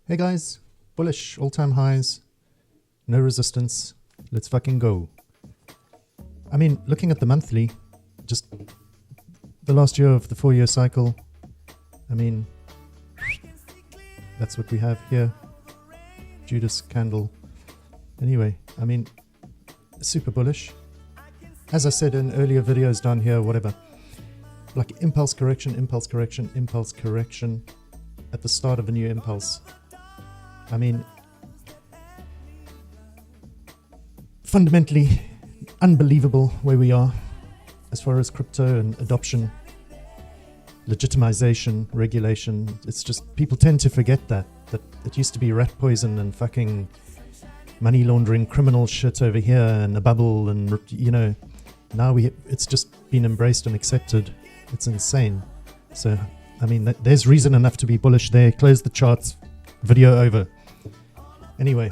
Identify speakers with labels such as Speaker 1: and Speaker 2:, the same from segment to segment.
Speaker 1: Hey guys, bullish, all-time highs, no resistance, let's fucking go. I mean, looking at the monthly, just the last year of the 4-year cycle, I mean, that's what we have here, Judas candle. Anyway, I mean, super bullish. As I said in earlier videos down here, whatever, like impulse correction, impulse correction, impulse correction at the start of a new impulse. I mean, fundamentally unbelievable where we are as far as crypto and adoption, legitimization, regulation. It's just people tend to forget that it used to be rat poison and fucking money laundering criminal shit over here and a bubble, and you know, now it's just been embraced and accepted. It's insane. So I mean, there's reason enough to be bullish there. Close the charts, video over. Anyway,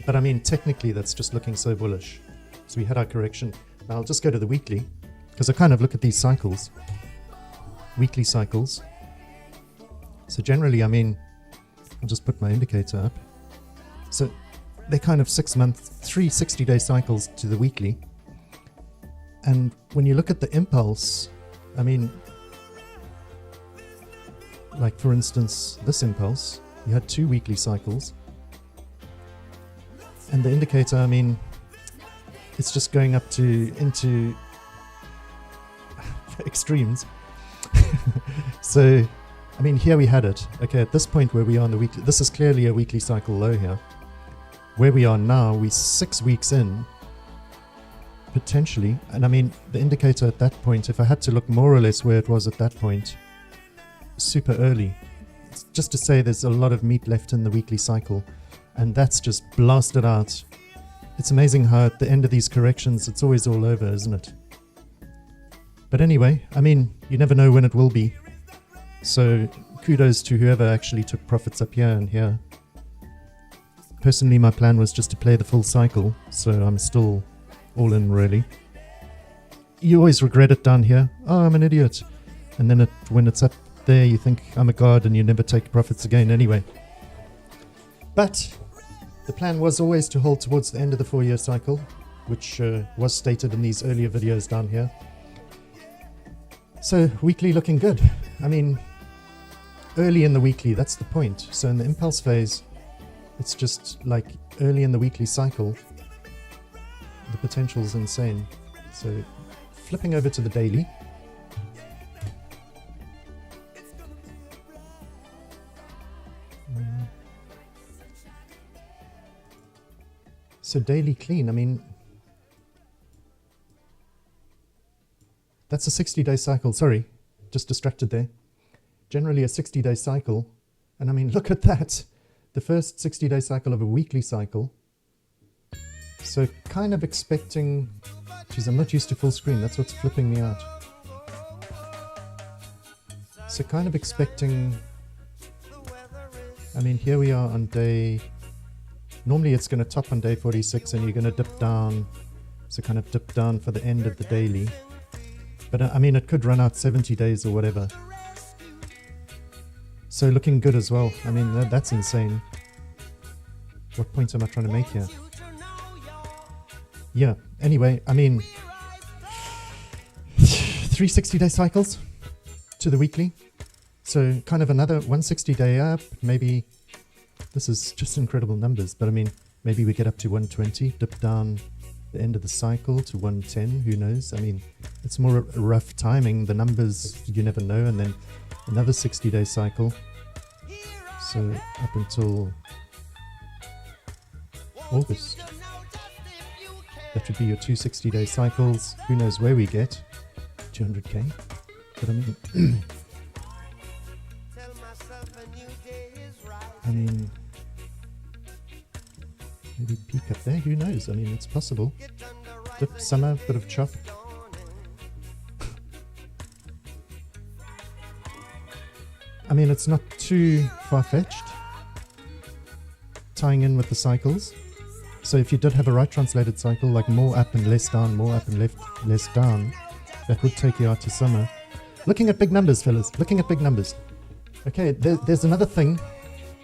Speaker 1: but I mean, technically that's just looking so bullish. So we had our correction. Now I'll just go to the weekly, because I kind of look at these cycles, weekly cycles. So generally, I mean, I'll just put my indicator up. So they're kind of 3 60-day cycles to the weekly. And when you look at the impulse, I mean, like for instance, this impulse, you had 2 weekly cycles. And the indicator, I mean, it's just going up into extremes. So, I mean, here we had it. Okay, at this point where we are on the weekly, this is clearly a weekly cycle low here. Where we are now, we're 6 weeks in, potentially. And I mean, the indicator at that point, if I had to look more or less where it was at that point, super early. It's just to say there's a lot of meat left in the weekly cycle, and that's just blasted out. It's amazing how at the end of these corrections, it's always all over, isn't it? But anyway, I mean, you never know when it will be. So kudos to whoever actually took profits up here and here. Personally, my plan was just to play the full cycle, so I'm still all in, really. You always regret it down here. Oh, I'm an idiot. And then when it's up there, you think I'm a god, and you never take profits again anyway. But the plan was always to hold towards the end of the 4-year cycle, which was stated in these earlier videos down here. So weekly looking good. I mean, early in the weekly, that's the point. So in the impulse phase, it's just like early in the weekly cycle, the potential is insane. So flipping over to the daily. So daily clean, I mean, that's a 60-day cycle. Sorry, just distracted there. Generally a 60-day cycle. And I mean, look at that. The first 60-day cycle of a weekly cycle. So kind of expecting, geez, I'm not used to full screen. That's what's flipping me out. So kind of expecting, I mean, here we are on day, normally it's going to top on day 46 and you're going to dip down. So kind of dip down for the end of the daily. But I mean, it could run out 70 days or whatever. So looking good as well. I mean, that's insane. What point am I trying to make here? Yeah, anyway, I mean, 3 60-day cycles to the weekly. So kind of another 160-day up, maybe. This is just incredible numbers, but I mean, maybe we get up to 120, dip down the end of the cycle to 110, who knows? I mean, it's more rough timing. The numbers, you never know. And then another 60-day cycle. So up until August. That would be your 2 60-day cycles. Who knows where we get? 200k. But I mean, maybe peak up there. Who knows? I mean, it's possible. Dip, summer, bit of chop. I mean, it's not too far-fetched, tying in with the cycles. So if you did have a right translated cycle, like more up and less down, more up and less down, that would take you out to summer. Looking at big numbers, fellas. Looking at big numbers. Okay, there's another thing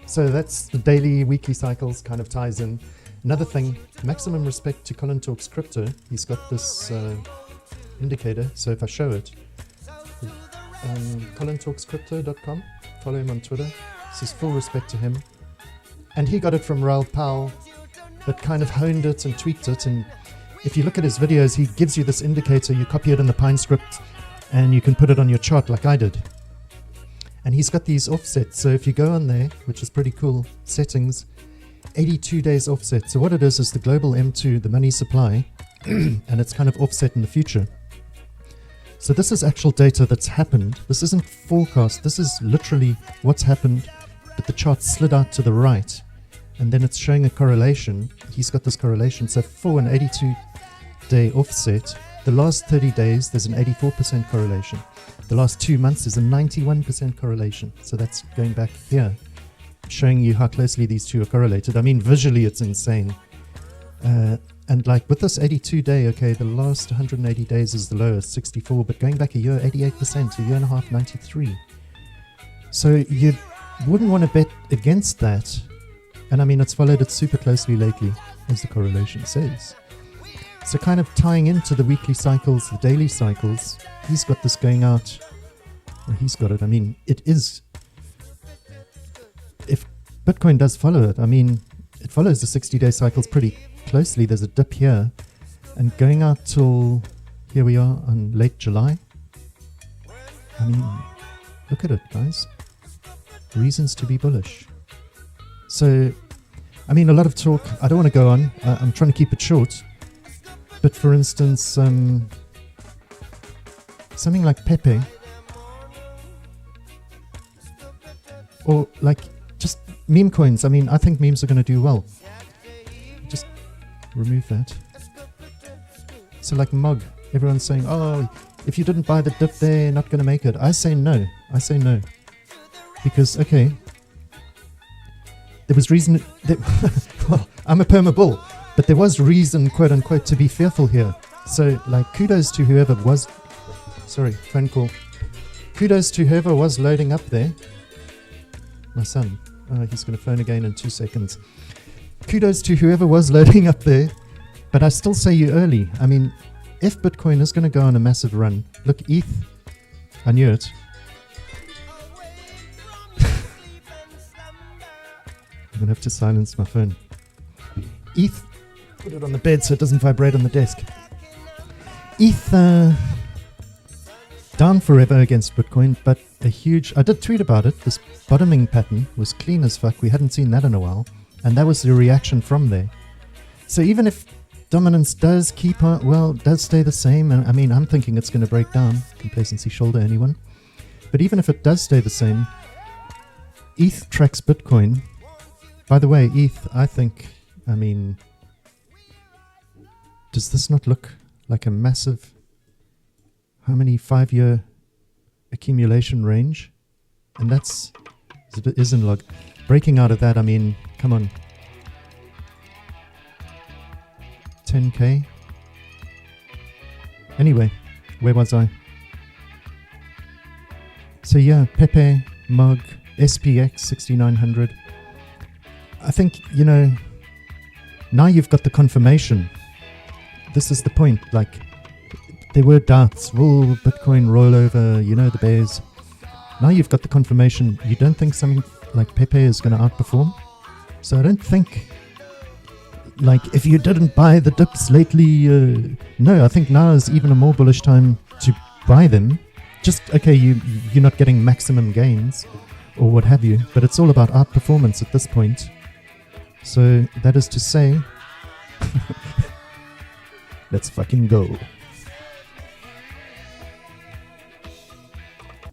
Speaker 1: So that's the daily, weekly cycles, kind of ties in. Another thing, maximum respect to Colin Talks Crypto. He's got this indicator, so if I show it, colintalkscrypto.com, follow him on Twitter. This is full respect to him. And he got it from Raoul Powell, but kind of honed it and tweaked it. And if you look at his videos, he gives you this indicator, you copy it in the Pine script, and you can put it on your chart like I did. And he's got these offsets, so if you go on there, which is pretty cool, settings, 82 days offset. So what it is the global M2, the money supply, and it's kind of offset in the future. So this is actual data that's happened. This isn't forecast, this is literally what's happened, but the chart slid out to the right, and then it's showing a correlation. He's got this correlation, so for an 82-day offset, the last 30 days, there's an 84% correlation. The last 2 months is a 91% correlation. So that's going back here, showing you how closely these two are correlated. I mean, visually, it's insane. And like with this 82-day, okay, the last 180 days is the lowest, 64, but going back a year, 88%, a year and a half, 93. So you wouldn't want to bet against that. And I mean, it's followed it super closely lately, as the correlation says. So kind of tying into the weekly cycles, the daily cycles, he's got this going out, or he's got it, I mean, it is, if Bitcoin does follow it, I mean, it follows the 60-day cycles pretty closely. There's a dip here, and going out till, here we are on late July. I mean, look at it, guys. Reasons to be bullish. So, I mean, a lot of talk, I don't want to go on, I'm trying to keep it short. But for instance, something like Pepe, or like just meme coins. I mean, I think memes are going to do well. Just remove that. So like MOG, everyone's saying, oh, if you didn't buy the dip there, you're not going to make it. I say no. I say no. Because, okay, there was reason well, I'm a perma bull. But there was reason, quote unquote, to be fearful here. So, like, kudos to whoever was... Sorry, phone call. Kudos to whoever was loading up there. My son. He's going to phone again in 2 seconds. Kudos to whoever was loading up there. But I still say you early. I mean, if Bitcoin is going to go on a massive run... Look, ETH. I knew it. I'm going to have to silence my phone. ETH... Put it on the bed so it doesn't vibrate on the desk. ETH down forever against Bitcoin, but a huge... I did tweet about it. This bottoming pattern was clean as fuck. We hadn't seen that in a while. And that was the reaction from there. So even if dominance does keep on... Well, does stay the same. And I mean, I'm thinking it's going to break down. Complacency shoulder, anyone? But even if it does stay the same, ETH tracks Bitcoin. By the way, ETH, I think... I mean... Does this not look like a massive, how many 5-year accumulation range? And that's, isn't log. Breaking out of that, I mean, come on. 10K? Anyway, where was I? So yeah, Pepe, MOG, SPX6900. I think, you know, now you've got the confirmation. This is the point, like, there were doubts, will Bitcoin roll over, you know, the bears. Now you've got the confirmation. You don't think something like Pepe is going to outperform? So I don't think, like, if you didn't buy the dips lately, no, I think now is even a more bullish time to buy them. Just, okay, you're not getting maximum gains or what have you, but it's all about outperformance at this point. So that is to say... Let's fucking go.